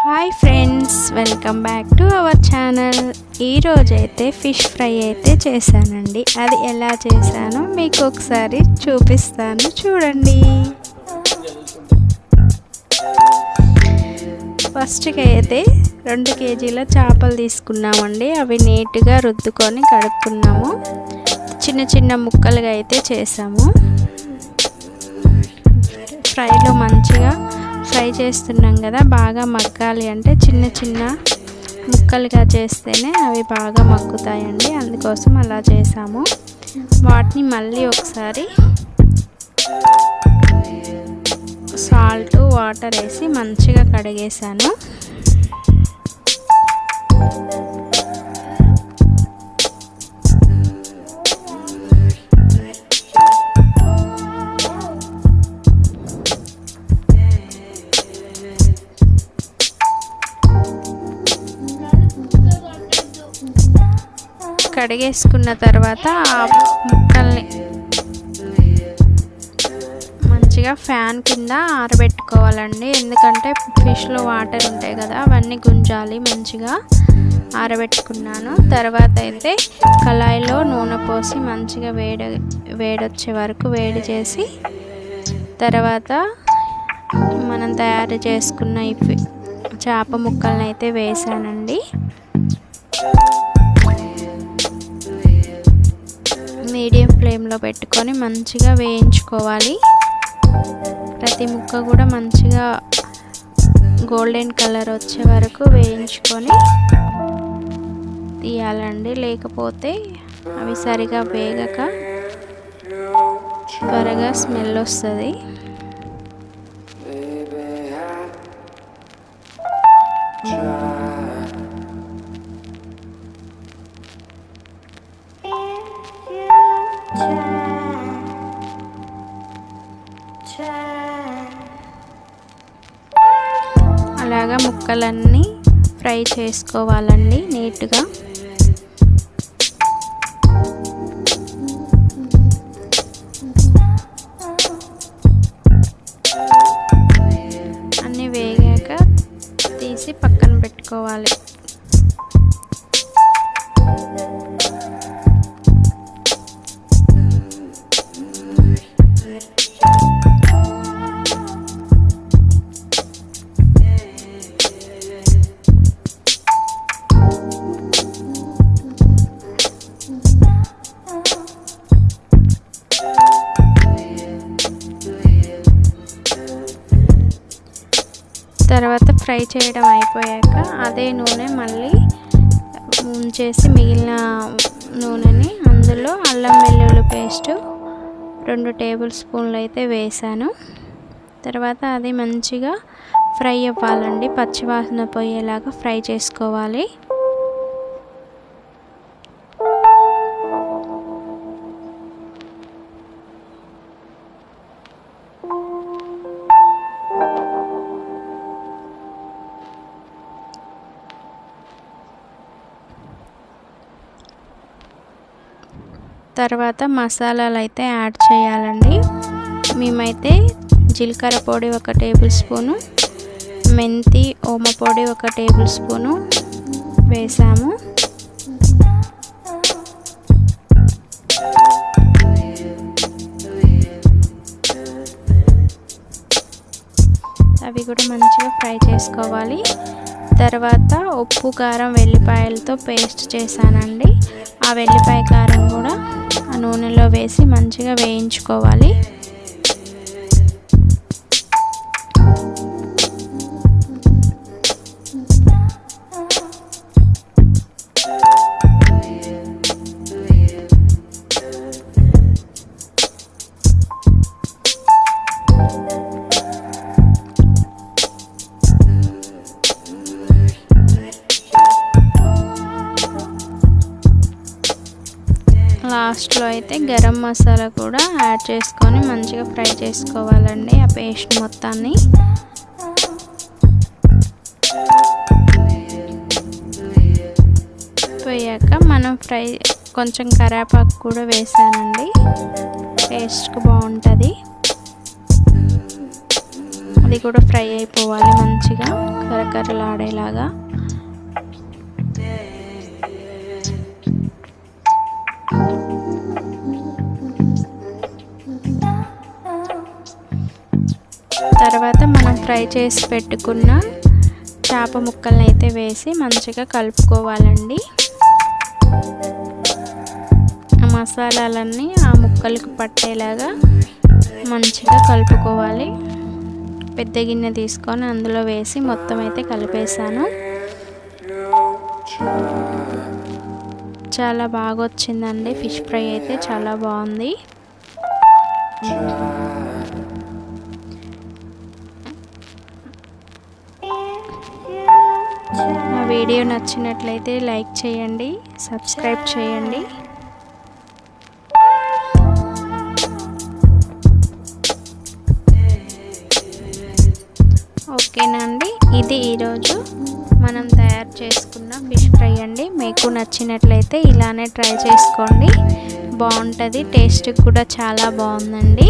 Hi friends, welcome back to our channel. ఈరోజైతే fish fry అయితే చేశానండి. అది ఎలా చేశానో మీకు ఒకసారి చూపిస్తాను, చూడండి. ఫస్ట్కి అయితే 2 కేజీల చేపలు తీసుకున్నామండి. అవి నీట్గా రుద్దుకొని కడుక్కున్నాము. చిన్న చిన్న ముక్కలుగా అయితే చేసాము. ఫ్రైలో మంచిగా ఫ్రై చేస్తున్నాం కదా, బాగా మగ్గాలి అంటే చిన్న చిన్న ముక్కలుగా చేస్తేనే అవి బాగా మగ్గుతాయండి. అందుకోసం అలా చేసాము. వాటిని మళ్ళీ ఒకసారి సాల్ట్ వాటర్ వేసి మంచిగా కడిగేసాను. కడిగేసుకున్న తర్వాత ఆ ముక్కల్ని మంచిగా ఫ్యాన్ కింద ఆరబెట్టుకోవాలండి. ఎందుకంటే ఫిష్లో వాటర్ ఉంటాయి కదా, అవన్నీ గుంజాలి. మంచిగా ఆరబెట్టుకున్నాను. తర్వాత అయితే కళాయిలో నూనె పోసి మంచిగా వేడొచ్చే వరకు వేడి చేసి, తర్వాత మనం తయారు చేసుకున్న ఈ చేప ముక్కల్ని అయితే వేసానండి. మీడియం ఫ్లేమ్లో పెట్టుకొని మంచిగా వేయించుకోవాలి. ప్రతి ముక్క కూడా మంచిగా గోల్డెన్ కలర్ వచ్చే వరకు వేయించుకొని తీయాలండి. లేకపోతే అవి సరిగా వేగక త్వరగా స్మెల్ వస్తుంది. అలాగా ముక్కలన్నీ ఫ్రై చేసుకోవాలండి నీట్గా. అన్నీ వేగాక తీసి పక్కన పెట్టుకోవాలి. తర్వాత ఫ్రై చేయడం అయిపోయాక అదే నూనె మళ్ళీ ఉంచేసి మిగిలిన నూనెని అందులో అల్లం వెల్లుల్లి పేస్ట్ 2 టేబుల్ స్పూన్లు అయితే వేసాను. తర్వాత అది మంచిగా ఫ్రై అవ్వాలండి. పచ్చివాసన పోయేలాగా ఫ్రై చేసుకోవాలి. తర్వాత మసాలాలు అయితే యాడ్ చేయాలండి. మేమైతే జీలకర్ర పొడి 1 టేబుల్ స్పూను, మెంతి ఓమ పొడి 1 టేబుల్ స్పూను వేసాము. అవి కూడా మంచిగా ఫ్రై చేసుకోవాలి. తర్వాత ఉప్పు, కారం, వెల్లిపాయలతో పేస్ట్ చేశానండి. ఆ వెల్లిపాయ కారం కూడా ఆ నూనెలో వేసి మంచిగా వేయించుకోవాలి. లాస్ట్లో అయితే గరం మసాలా కూడా యాడ్ చేసుకొని మంచిగా ఫ్రై చేసుకోవాలండి ఆ పేస్ట్ మొత్తాన్ని. పోయాక మనం కొంచెం కరివేపాకు కూడా వేసానండి, టేస్ట్కి బాగుంటుంది. అది అది కూడా ఫ్రై అయిపోవాలి మంచిగా కరకరలాడేలాగా. తర్వాత మనం ఫ్రై చేసి పెట్టుకున్న చేప ముక్కల్ని అయితే వేసి మంచిగా కలుపుకోవాలండి. ఆ మసాలాలన్నీ ఆ ముక్కలకు పట్టేలాగా మంచిగా కలుపుకోవాలి. పెద్ద గిన్నె తీసుకొని అందులో వేసి మొత్తం అయితే కలిపేసాను. చాలా బాగా వచ్చిందండి ఫిష్ ఫ్రై అయితే, చాలా బాగుంది. మా వీడియో నచ్చినట్లయితే లైక్ చేయండి, సబ్స్క్రైబ్ చేయండి. ఓకేనా అండి, ఇది ఈరోజు మనం తయారు చేసుకున్న ఫిష్ ఫ్రై అండి. మీకు నచ్చినట్లయితే ఇలానే ట్రై చేసుకోండి, బాగుంటుంది. టేస్ట్ కూడా చాలా బాగుందండి.